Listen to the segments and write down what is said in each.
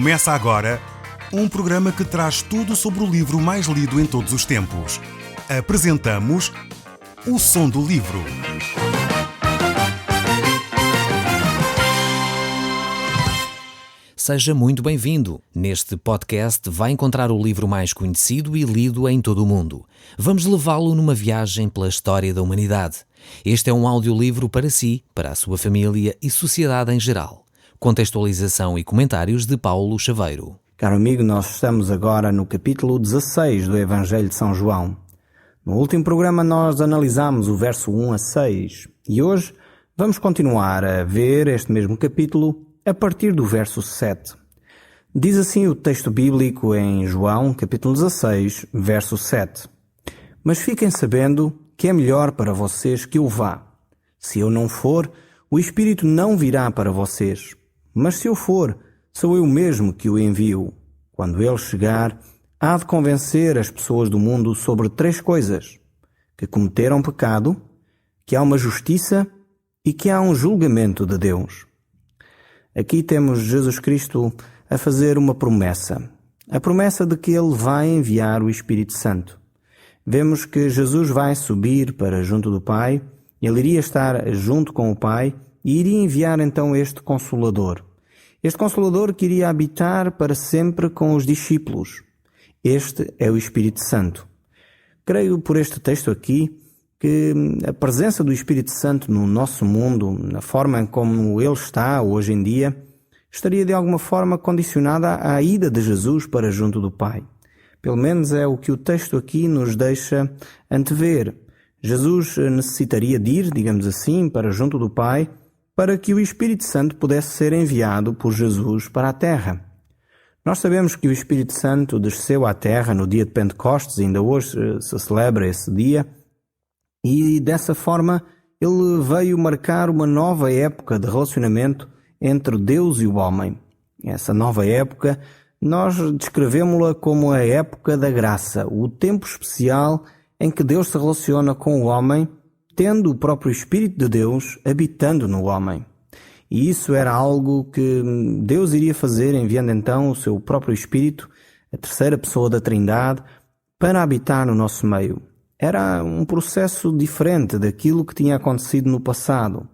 Começa agora um programa que traz tudo sobre o livro mais lido em todos os tempos. Apresentamos O Som do Livro. Seja muito bem-vindo. Neste podcast vai encontrar o livro mais conhecido e lido em todo o mundo. Vamos levá-lo numa viagem pela história da humanidade. Este é um audiolivro para si, para a sua família e sociedade em geral. Contextualização e comentários de Paulo Chaveiro. Caro amigo, nós estamos agora no capítulo 16 do Evangelho de São João. No último programa nós analisámos o verso 1 a 6 e hoje vamos continuar a ver este mesmo capítulo a partir do verso 7. Diz assim o texto bíblico em João, capítulo 16, verso 7. Mas fiquem sabendo que é melhor para vocês que eu vá. Se eu não for, o Espírito não virá para vocês. Mas se eu for, sou eu mesmo que o envio. Quando ele chegar, há de convencer as pessoas do mundo sobre 3 coisas: que cometeram pecado, que há uma justiça e que há um julgamento de Deus. Aqui temos Jesus Cristo a fazer uma promessa. A promessa de que ele vai enviar o Espírito Santo. Vemos que Jesus vai subir para junto do Pai, ele iria estar junto com o Pai e iria enviar então este Consolador. Este Consolador que iria habitar para sempre com os discípulos. Este é o Espírito Santo. Creio por este texto aqui que a presença do Espírito Santo no nosso mundo, na forma como ele está hoje em dia, estaria de alguma forma condicionada à ida de Jesus para junto do Pai. Pelo menos é o que o texto aqui nos deixa antever. Jesus necessitaria de ir, digamos assim, para junto do Pai, para que o Espírito Santo pudesse ser enviado por Jesus para a Terra. Nós sabemos que o Espírito Santo desceu à Terra no dia de Pentecostes, ainda hoje se celebra esse dia, e dessa forma ele veio marcar uma nova época de relacionamento entre Deus e o homem. Essa nova época nós descrevemos-la como a época da graça, o tempo especial em que Deus se relaciona com o homem, tendo o próprio Espírito de Deus habitando no homem. E isso era algo que Deus iria fazer, enviando então o seu próprio Espírito, a terceira pessoa da Trindade, para habitar no nosso meio. Era um processo diferente daquilo que tinha acontecido no passado.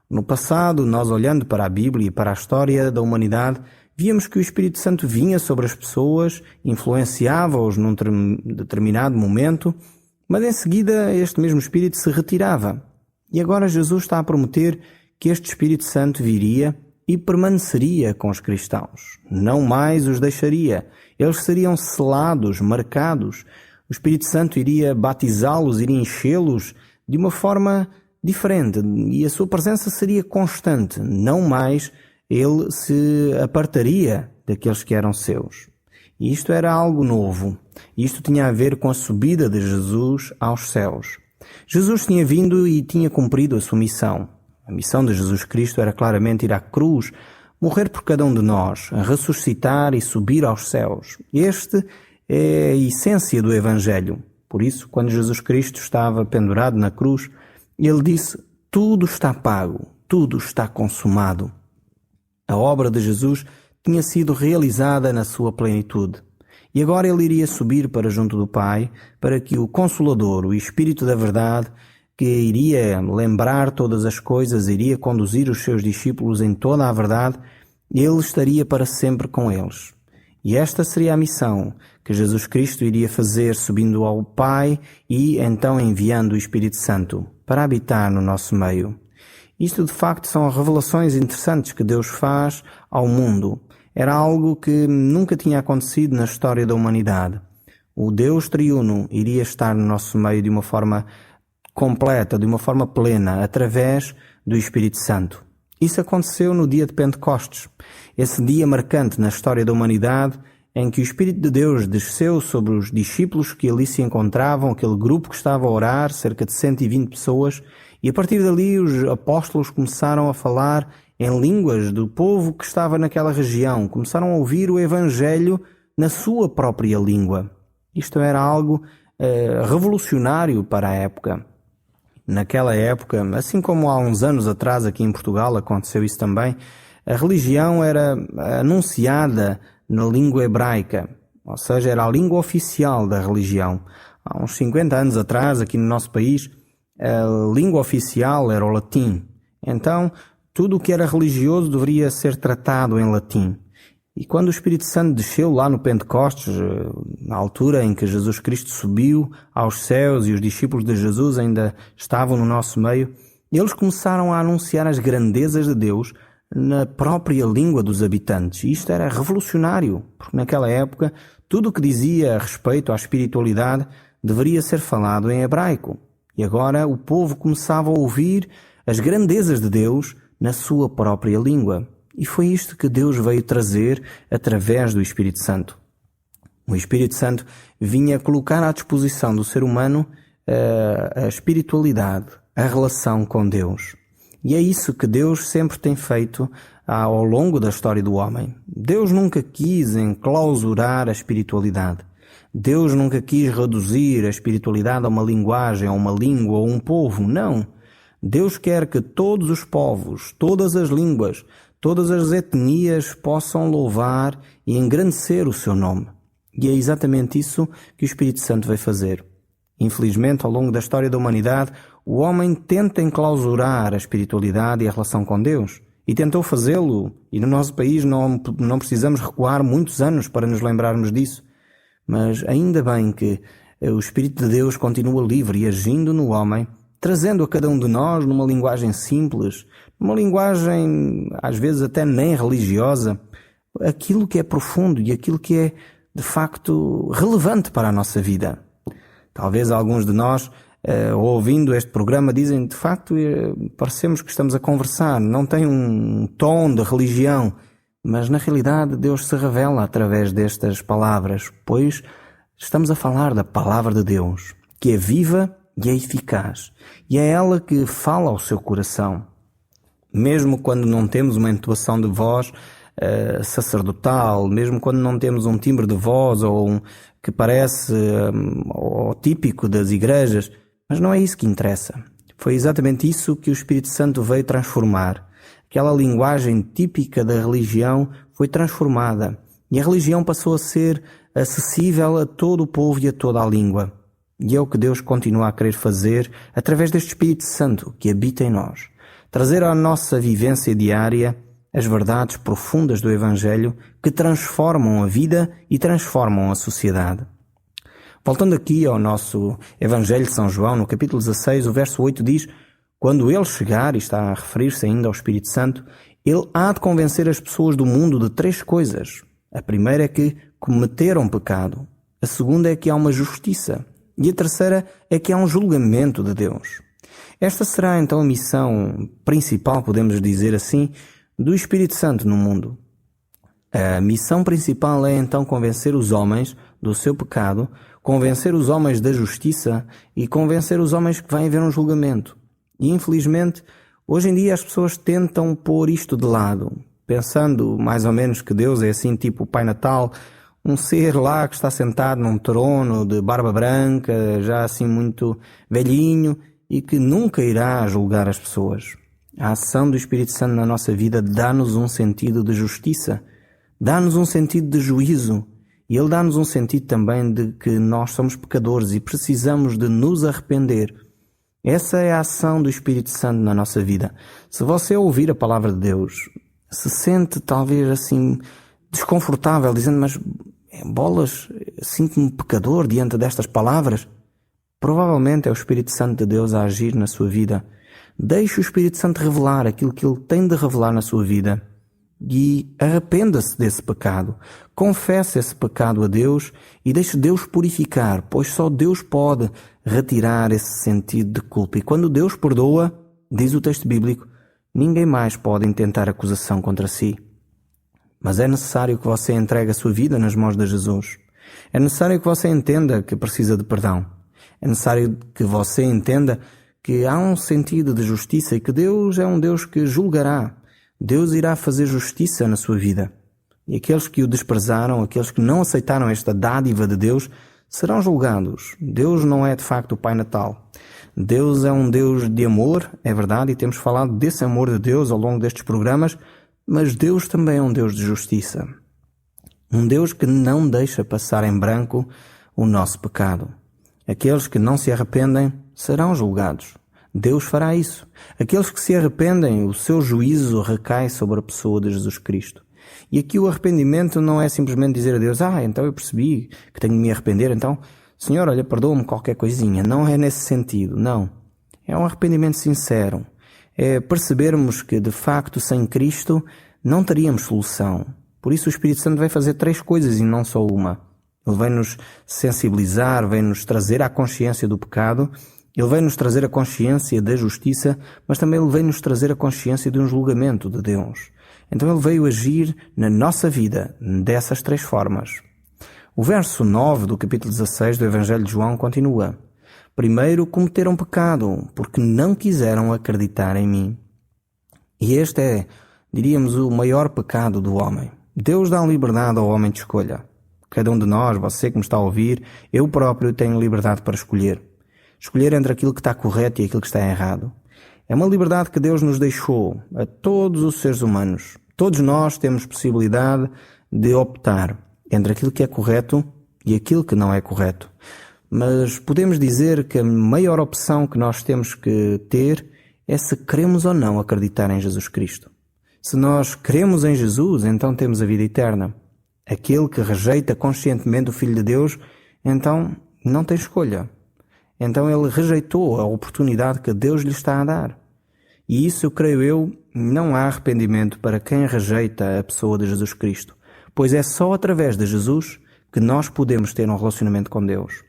No passado, nós olhando para a Bíblia e para a história da humanidade, víamos que o Espírito Santo vinha sobre as pessoas, influenciava-os num determinado momento, mas em seguida este mesmo Espírito se retirava. E agora Jesus está a prometer que este Espírito Santo viria e permaneceria com os cristãos. Não mais os deixaria. Eles seriam selados, marcados. O Espírito Santo iria batizá-los, iria enchê-los de uma forma diferente. E a sua presença seria constante. Não mais ele se apartaria daqueles que eram seus. E isto era algo novo. Isto tinha a ver com a subida de Jesus aos céus. Jesus tinha vindo e tinha cumprido a sua missão. A missão de Jesus Cristo era claramente ir à cruz, morrer por cada um de nós, ressuscitar e subir aos céus. Este é a essência do Evangelho. Por isso, quando Jesus Cristo estava pendurado na cruz, ele disse: tudo está pago, tudo está consumado. A obra de Jesus tinha sido realizada na sua plenitude. E agora ele iria subir para junto do Pai, para que o Consolador, o Espírito da Verdade, que iria lembrar todas as coisas, iria conduzir os seus discípulos em toda a verdade, ele estaria para sempre com eles. E esta seria a missão que Jesus Cristo iria fazer subindo ao Pai e então enviando o Espírito Santo para habitar no nosso meio. Isto de facto são revelações interessantes que Deus faz ao mundo. Era algo que nunca tinha acontecido na história da humanidade. O Deus triuno iria estar no nosso meio de uma forma completa, de uma forma plena, através do Espírito Santo. Isso aconteceu no dia de Pentecostes, esse dia marcante na história da humanidade em que o Espírito de Deus desceu sobre os discípulos que ali se encontravam, aquele grupo que estava a orar, cerca de 120 pessoas, e a partir dali os apóstolos começaram a falar em línguas do povo que estava naquela região, começaram a ouvir o Evangelho na sua própria língua. Isto era algo revolucionário para a época. Naquela época, assim como há uns anos atrás aqui em Portugal aconteceu isso também, A religião era anunciada na língua hebraica, ou seja, era a língua oficial da religião. Há uns 50 anos atrás, aqui no nosso país, a língua oficial era o latim. Então, tudo o que era religioso deveria ser tratado em latim. E quando o Espírito Santo desceu lá no Pentecostes, na altura em que Jesus Cristo subiu aos céus e os discípulos de Jesus ainda estavam no nosso meio, eles começaram a anunciar as grandezas de Deus na própria língua dos habitantes. E isto era revolucionário, porque naquela época tudo o que dizia a respeito à espiritualidade deveria ser falado em hebraico. E agora o povo começava a ouvir as grandezas de Deus na sua própria língua. E foi isto que Deus veio trazer através do Espírito Santo. O Espírito Santo vinha colocar à disposição do ser humano a espiritualidade, a relação com Deus. E é isso que Deus sempre tem feito ao longo da história do homem. Deus nunca quis enclausurar a espiritualidade. Deus nunca quis reduzir a espiritualidade a uma linguagem, a uma língua ou um povo. Não. Deus quer que todos os povos, todas as línguas, todas as etnias possam louvar e engrandecer o seu nome. E é exatamente isso que o Espírito Santo vai fazer. Infelizmente, ao longo da história da humanidade, o homem tenta enclausurar a espiritualidade e a relação com Deus. E tentou fazê-lo, e no nosso país não precisamos recuar muitos anos para nos lembrarmos disso. Mas ainda bem que o Espírito de Deus continua livre e agindo no homem, trazendo a cada um de nós numa linguagem simples, numa linguagem às vezes até nem religiosa, aquilo que é profundo e aquilo que é de facto relevante para a nossa vida. Talvez alguns de nós, ouvindo este programa, dizem, de facto, parecemos que estamos a conversar, não tem um tom de religião, mas na realidade Deus se revela através destas palavras, pois estamos a falar da palavra de Deus, que é viva e é eficaz, e é ela que fala ao seu coração. Mesmo quando não temos uma entoação de voz sacerdotal, mesmo quando não temos um timbre de voz ou que parece típico das igrejas, mas não é isso que interessa. Foi exatamente isso que o Espírito Santo veio transformar. Aquela linguagem típica da religião foi transformada e a religião passou a ser acessível a todo o povo e a toda a língua. E é o que Deus continua a querer fazer através deste Espírito Santo que habita em nós. Trazer à nossa vivência diária as verdades profundas do Evangelho que transformam a vida e transformam a sociedade. Voltando aqui ao nosso Evangelho de São João, no capítulo 16, o verso 8 diz: quando ele chegar, e está a referir-se ainda ao Espírito Santo, ele há de convencer as pessoas do mundo de 3 coisas. A primeira é que cometeram pecado. A segunda é que há uma justiça. E a terceira é que há um julgamento de Deus. Esta será então a missão principal, podemos dizer assim, do Espírito Santo no mundo. A missão principal é então convencer os homens do seu pecado, convencer os homens da justiça e convencer os homens que vai haver um julgamento. E infelizmente, hoje em dia as pessoas tentam pôr isto de lado, pensando mais ou menos que Deus é assim tipo o Pai Natal, um ser lá que está sentado num trono de barba branca, já assim muito velhinho, e que nunca irá julgar as pessoas. A ação do Espírito Santo na nossa vida dá-nos um sentido de justiça, dá-nos um sentido de juízo, e Ele dá-nos um sentido também de que nós somos pecadores e precisamos de nos arrepender. Essa é a ação do Espírito Santo na nossa vida. Se você ouvir a palavra de Deus, se sente talvez assim desconfortável, dizendo, mas bolas, sinto-me pecador diante destas palavras, provavelmente é o Espírito Santo de Deus a agir na sua vida. Deixe o Espírito Santo revelar aquilo que Ele tem de revelar na sua vida e arrependa-se desse pecado. Confesse esse pecado a Deus e deixe Deus purificar, pois só Deus pode retirar esse sentido de culpa. E quando Deus perdoa, diz o texto bíblico, ninguém mais pode intentar acusação contra si. Mas é necessário que você entregue a sua vida nas mãos de Jesus. É necessário que você entenda que precisa de perdão. É necessário que você entenda que há um sentido de justiça e que Deus é um Deus que julgará. Deus irá fazer justiça na sua vida. E aqueles que o desprezaram, aqueles que não aceitaram esta dádiva de Deus, serão julgados. Deus não é de facto o Pai Natal. Deus é um Deus de amor, é verdade, e temos falado desse amor de Deus ao longo destes programas, Mas Deus também é um Deus de justiça. Um Deus que não deixa passar em branco o nosso pecado. Aqueles que não se arrependem serão julgados. Deus fará isso. Aqueles que se arrependem, o seu juízo recai sobre a pessoa de Jesus Cristo. E aqui o arrependimento não é simplesmente dizer a Deus, então eu percebi que tenho de me arrepender, então, Senhor, olha, perdoa-me qualquer coisinha. Não é nesse sentido, não. É um arrependimento sincero. É percebermos que, de facto, sem Cristo, não teríamos solução. Por isso o Espírito Santo vai fazer 3 coisas e não só uma. Ele vai nos sensibilizar, vai nos trazer à consciência do pecado, ele vai nos trazer a consciência da justiça, mas também ele vai nos trazer a consciência de um julgamento de Deus. Então ele veio agir na nossa vida dessas 3 formas. O verso 9 do capítulo 16 do Evangelho de João continua. Primeiro cometeram pecado, porque não quiseram acreditar em mim. E este é, diríamos, o maior pecado do homem. Deus dá liberdade ao homem de escolha. Cada um de nós, você que me está a ouvir, eu próprio tenho liberdade para escolher. Escolher entre aquilo que está correto e aquilo que está errado. É uma liberdade que Deus nos deixou a todos os seres humanos. Todos nós temos possibilidade de optar entre aquilo que é correto e aquilo que não é correto. Mas podemos dizer que a maior opção que nós temos que ter é se queremos ou não acreditar em Jesus Cristo. Se nós cremos em Jesus, então temos a vida eterna. Aquele que rejeita conscientemente o Filho de Deus, então não tem escolha. Então ele rejeitou a oportunidade que Deus lhe está a dar. E isso, creio eu, não há arrependimento para quem rejeita a pessoa de Jesus Cristo, pois é só através de Jesus que nós podemos ter um relacionamento com Deus.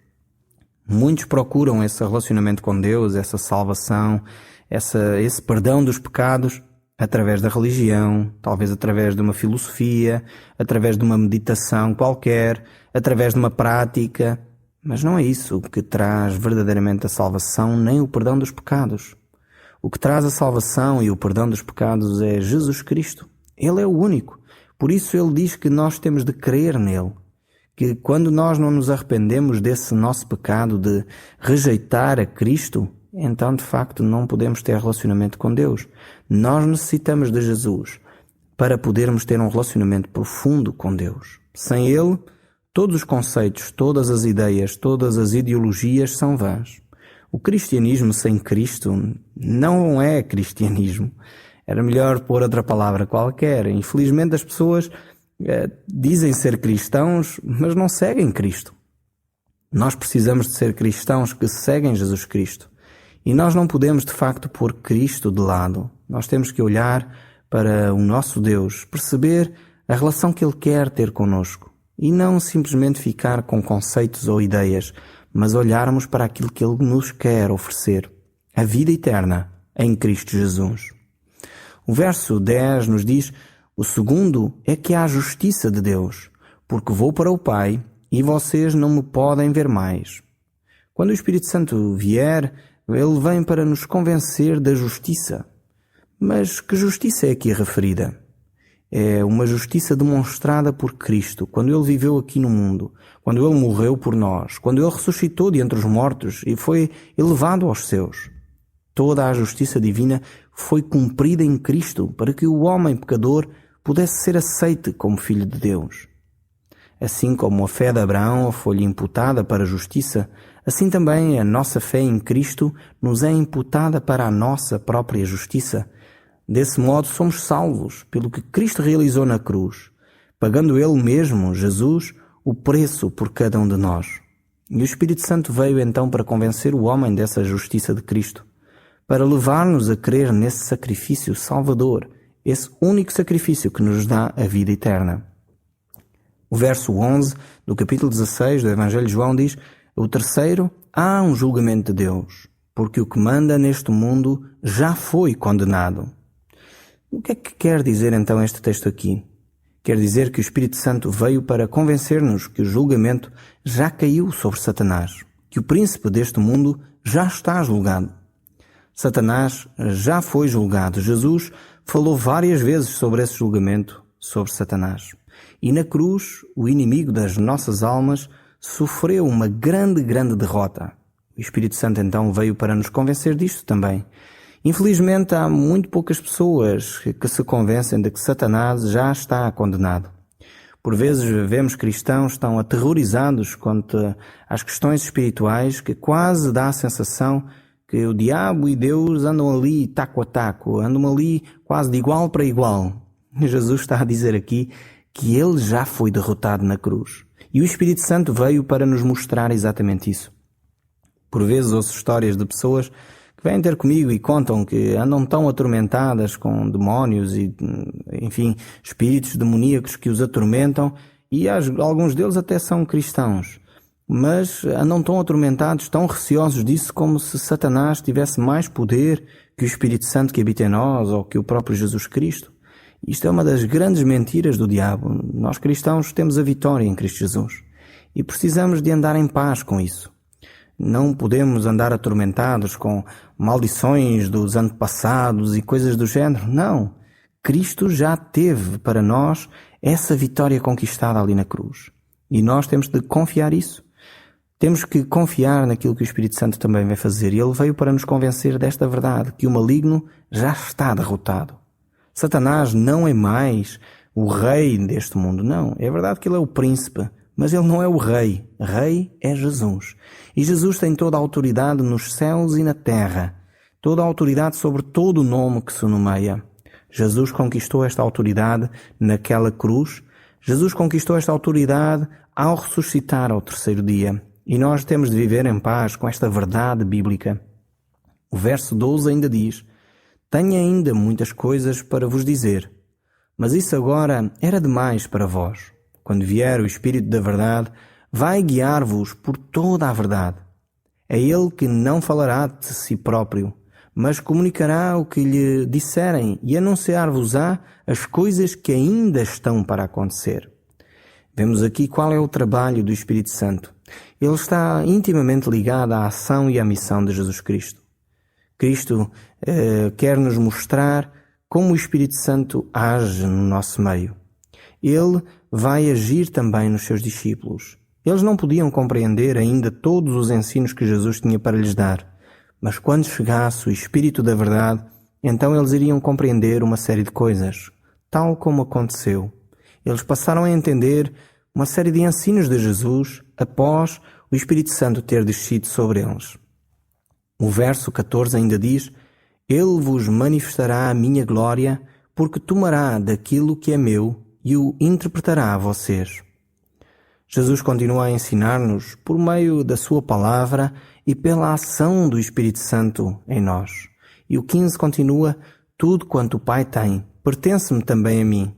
Muitos procuram esse relacionamento com Deus, essa salvação, esse perdão dos pecados, através da religião, talvez através de uma filosofia, através de uma meditação qualquer, através de uma prática. Mas não é isso que traz verdadeiramente a salvação, nem o perdão dos pecados. O que traz a salvação e o perdão dos pecados é Jesus Cristo. Ele é o único. Por isso ele diz que nós temos de crer nele. Que quando nós não nos arrependemos desse nosso pecado de rejeitar a Cristo, então de facto não podemos ter relacionamento com Deus. Nós necessitamos de Jesus para podermos ter um relacionamento profundo com Deus. Sem Ele, todos os conceitos, todas as ideias, todas as ideologias são vãs. O cristianismo sem Cristo não é cristianismo. Era melhor pôr outra palavra qualquer. Infelizmente as pessoas dizem ser cristãos, mas não seguem Cristo. Nós precisamos de ser cristãos que seguem Jesus Cristo. E nós não podemos, de facto, pôr Cristo de lado. Nós temos que olhar para o nosso Deus, perceber a relação que Ele quer ter connosco. E não simplesmente ficar com conceitos ou ideias, mas olharmos para aquilo que Ele nos quer oferecer. A vida eterna em Cristo Jesus. O verso 10 nos diz: o segundo é que há a justiça de Deus, porque vou para o Pai e vocês não me podem ver mais. Quando o Espírito Santo vier, ele vem para nos convencer da justiça. Mas que justiça é aqui referida? É uma justiça demonstrada por Cristo, quando Ele viveu aqui no mundo, quando Ele morreu por nós, quando Ele ressuscitou de entre os mortos e foi elevado aos céus. Toda a justiça divina foi cumprida em Cristo para que o homem pecador pudesse ser aceite como filho de Deus. Assim como a fé de Abraão foi-lhe imputada para a justiça, assim também a nossa fé em Cristo nos é imputada para a nossa própria justiça. Desse modo somos salvos pelo que Cristo realizou na cruz, pagando Ele mesmo, Jesus, o preço por cada um de nós. E o Espírito Santo veio então para convencer o homem dessa justiça de Cristo, para levar-nos a crer nesse sacrifício salvador, esse único sacrifício que nos dá a vida eterna. O verso 11 do capítulo 16 do Evangelho de João diz: o terceiro, há um julgamento de Deus, porque o que manda neste mundo já foi condenado. O que é que quer dizer então este texto aqui? Quer dizer que o Espírito Santo veio para convencer-nos que o julgamento já caiu sobre Satanás, que o príncipe deste mundo já está julgado. Satanás já foi julgado. Jesus falou várias vezes sobre esse julgamento sobre Satanás. E na cruz, o inimigo das nossas almas sofreu uma grande derrota. O Espírito Santo então veio para nos convencer disto também. Infelizmente, há muito poucas pessoas que se convencem de que Satanás já está condenado. Por vezes vemos cristãos tão aterrorizados quanto às questões espirituais que quase dá a sensação que o diabo e Deus andam ali taco a taco, andam ali quase de igual para igual. Jesus está a dizer aqui que ele já foi derrotado na cruz. E o Espírito Santo veio para nos mostrar exatamente isso. Por vezes ouço histórias de pessoas que vêm ter comigo e contam que andam tão atormentadas com demónios e, enfim, espíritos demoníacos que os atormentam, e alguns deles até são cristãos, mas andam tão atormentados, tão receosos disso, como se Satanás tivesse mais poder que o Espírito Santo que habita em nós ou que o próprio Jesus Cristo. Isto é uma das grandes mentiras do diabo. Nós cristãos temos a vitória em Cristo Jesus e precisamos de andar em paz com isso. Não podemos andar atormentados com maldições dos antepassados e coisas do género. Não. Cristo já teve para nós essa vitória conquistada ali na cruz. E nós temos de confiar isso. Temos que confiar naquilo que o Espírito Santo também vai fazer. E ele veio para nos convencer desta verdade, que o maligno já está derrotado. Satanás não é mais o rei deste mundo. Não. É verdade que ele é o príncipe, mas ele não é o rei. Rei é Jesus. E Jesus tem toda a autoridade nos céus e na terra. Toda a autoridade sobre todo o nome que se nomeia. Jesus conquistou esta autoridade naquela cruz. Jesus conquistou esta autoridade ao ressuscitar ao terceiro dia. E nós temos de viver em paz com esta verdade bíblica. O verso 12 ainda diz: tenho ainda muitas coisas para vos dizer, mas isso agora era demais para vós. Quando vier o Espírito da Verdade, vai guiar-vos por toda a verdade. É ele que não falará de si próprio, mas comunicará o que lhe disserem e anunciar-vos-á as coisas que ainda estão para acontecer. Vemos aqui qual é o trabalho do Espírito Santo. Ele está intimamente ligado à ação e à missão de Jesus Cristo. Cristo quer nos mostrar como o Espírito Santo age no nosso meio. Ele vai agir também nos seus discípulos. Eles não podiam compreender ainda todos os ensinos que Jesus tinha para lhes dar, mas quando chegasse o Espírito da Verdade, então eles iriam compreender uma série de coisas, tal como aconteceu. Eles passaram a entender uma série de ensinos de Jesus após o Espírito Santo ter descido sobre eles. O verso 14 ainda diz: ele vos manifestará a minha glória, porque tomará daquilo que é meu e o interpretará a vocês. Jesus continua a ensinar-nos por meio da sua palavra e pela ação do Espírito Santo em nós. E o 15 continua: tudo quanto o Pai tem pertence-me também a mim.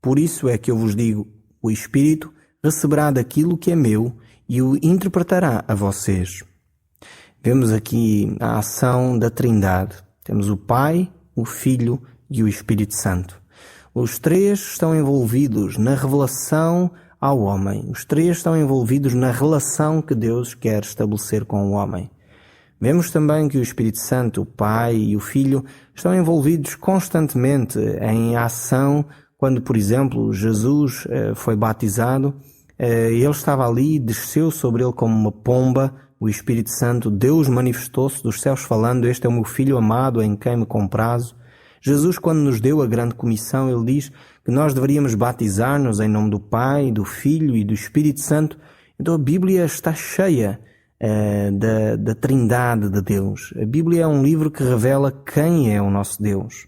Por isso é que eu vos digo, o Espírito receberá daquilo que é meu e o interpretará a vocês. Vemos aqui a ação da Trindade. Temos o Pai, o Filho e o Espírito Santo. Os três estão envolvidos na revelação ao homem. Os três estão envolvidos na relação que Deus quer estabelecer com o homem. Vemos também que o Espírito Santo, o Pai e o Filho estão envolvidos constantemente em ação. Quando, por exemplo, Jesus foi batizado, ele estava ali, desceu sobre ele como uma pomba. O Espírito Santo, Deus manifestou-se dos céus falando: este é o meu Filho amado em quem me comprazo. Jesus, quando nos deu a grande comissão, ele diz que nós deveríamos batizar-nos em nome do Pai, do Filho e do Espírito Santo. Então a Bíblia está cheia da Trindade de Deus. A Bíblia é um livro que revela quem é o nosso Deus.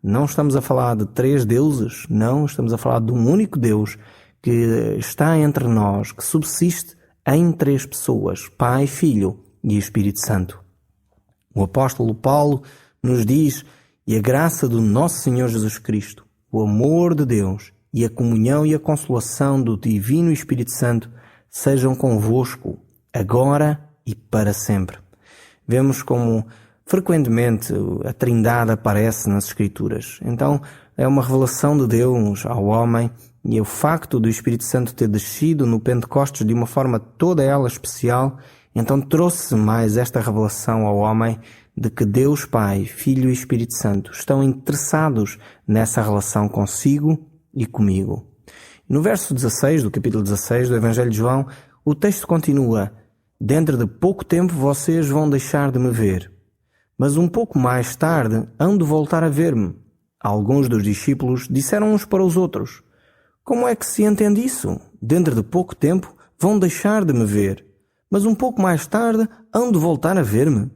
Não estamos a falar de três deuses, não, estamos a falar de um único Deus que está entre nós, que subsiste em três pessoas: Pai, Filho e Espírito Santo. O apóstolo Paulo nos diz: e a graça do nosso Senhor Jesus Cristo, o amor de Deus e a comunhão e a consolação do Divino Espírito Santo sejam convosco, agora e para sempre. Vemos como frequentemente a Trindade aparece nas Escrituras. Então é uma revelação de Deus ao homem, e o facto do Espírito Santo ter descido no Pentecostes de uma forma toda ela especial, então trouxe mais esta revelação ao homem de que Deus Pai, Filho e Espírito Santo estão interessados nessa relação consigo e comigo. No verso 16 do capítulo 16 do Evangelho de João, o texto continua: dentro de pouco tempo vocês vão deixar de me ver, mas um pouco mais tarde hão de voltar a ver-me. Alguns dos discípulos disseram uns para os outros: Como é que se entende isso? Dentro de pouco tempo vão deixar de me ver, mas um pouco mais tarde hão de voltar a ver-me.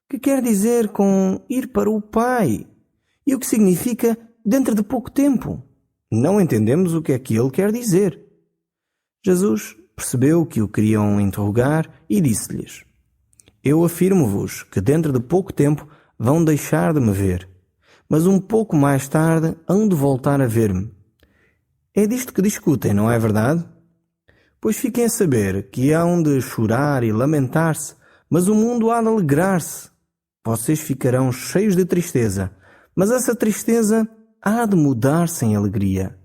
Que quer dizer com ir para o Pai? E o que significa dentro de pouco tempo? Não entendemos o que é que ele quer dizer. Jesus percebeu que o queriam interrogar e disse-lhes: Eu afirmo-vos que dentro de pouco tempo vão deixar de me ver, mas um pouco mais tarde hão de voltar a ver-me. É disto que discutem, não é verdade? Pois fiquem a saber que hão de chorar e lamentar-se, mas o mundo há de alegrar-se. Vocês ficarão cheios de tristeza, mas essa tristeza há de mudar-se em alegria.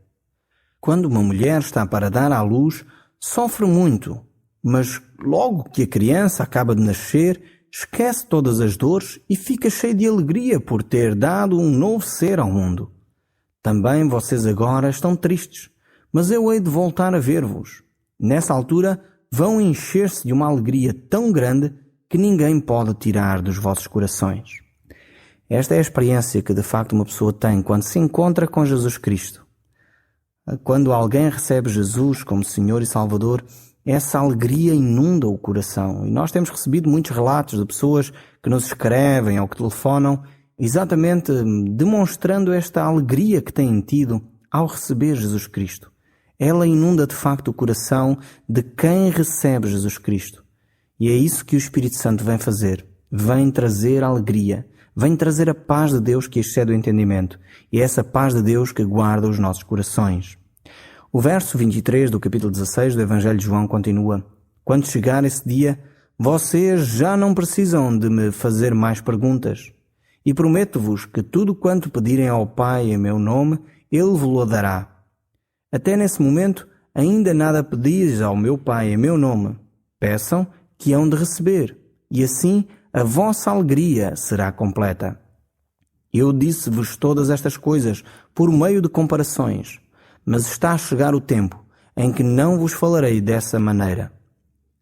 Quando uma mulher está para dar à luz, sofre muito, mas logo que a criança acaba de nascer, esquece todas as dores e fica cheia de alegria por ter dado um novo ser ao mundo. Também vocês agora estão tristes, mas eu hei de voltar a ver-vos. Nessa altura vão encher-se de uma alegria tão grande que ninguém pode tirar dos vossos corações. Esta é a experiência que de facto uma pessoa tem quando se encontra com Jesus Cristo. Quando alguém recebe Jesus como Senhor e Salvador, essa alegria inunda o coração. E nós temos recebido muitos relatos de pessoas que nos escrevem ou que telefonam, exatamente demonstrando esta alegria que têm tido ao receber Jesus Cristo. Ela inunda de facto o coração de quem recebe Jesus Cristo. E é isso que o Espírito Santo vem fazer. Vem trazer alegria. Vem trazer a paz de Deus que excede o entendimento. E é essa paz de Deus que guarda os nossos corações. O verso 23 do capítulo 16 do Evangelho de João continua: Quando chegar esse dia, vocês já não precisam de me fazer mais perguntas. E prometo-vos que tudo quanto pedirem ao Pai em meu nome, Ele vos dará. Até nesse momento, ainda nada pedis ao meu Pai em meu nome. Peçam que hão de receber, e assim a vossa alegria será completa. Eu disse-vos todas estas coisas por meio de comparações, mas está a chegar o tempo em que não vos falarei dessa maneira.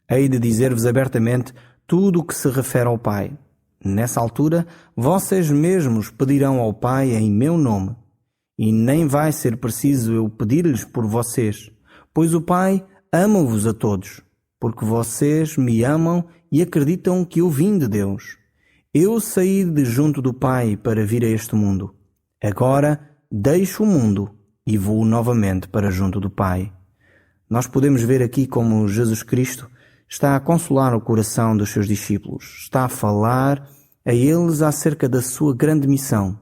Hei de dizer-vos abertamente tudo o que se refere ao Pai. Nessa altura, vocês mesmos pedirão ao Pai em meu nome, e nem vai ser preciso eu pedir-lhes por vocês, pois o Pai ama-vos a todos, porque vocês me amam e acreditam que eu vim de Deus. Eu saí de junto do Pai para vir a este mundo. Agora deixo o mundo e vou novamente para junto do Pai. Nós podemos ver aqui como Jesus Cristo está a consolar o coração dos seus discípulos, está a falar a eles acerca da sua grande missão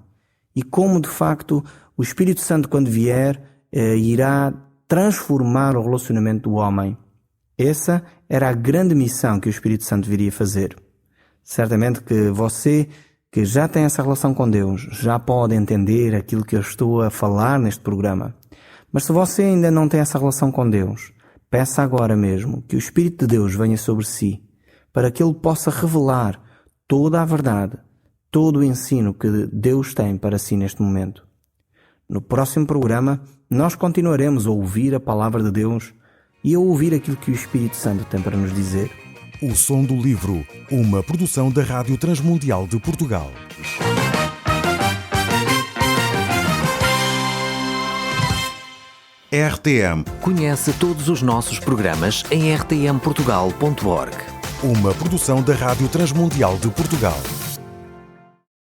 e como, de facto, o Espírito Santo, quando vier, irá transformar o relacionamento do homem. Essa era a grande missão que o Espírito Santo viria fazer. Certamente que você, que já tem essa relação com Deus, já pode entender aquilo que eu estou a falar neste programa. Mas se você ainda não tem essa relação com Deus, peça agora mesmo que o Espírito de Deus venha sobre si, para que Ele possa revelar toda a verdade, todo o ensino que Deus tem para si neste momento. No próximo programa, nós continuaremos a ouvir a Palavra de Deus e a ouvir aquilo que o Espírito Santo tem para nos dizer. O Som do Livro, uma produção da Rádio Transmundial de Portugal. RTM. Conhece todos os nossos programas em rtmportugal.org. Uma produção da Rádio Transmundial de Portugal.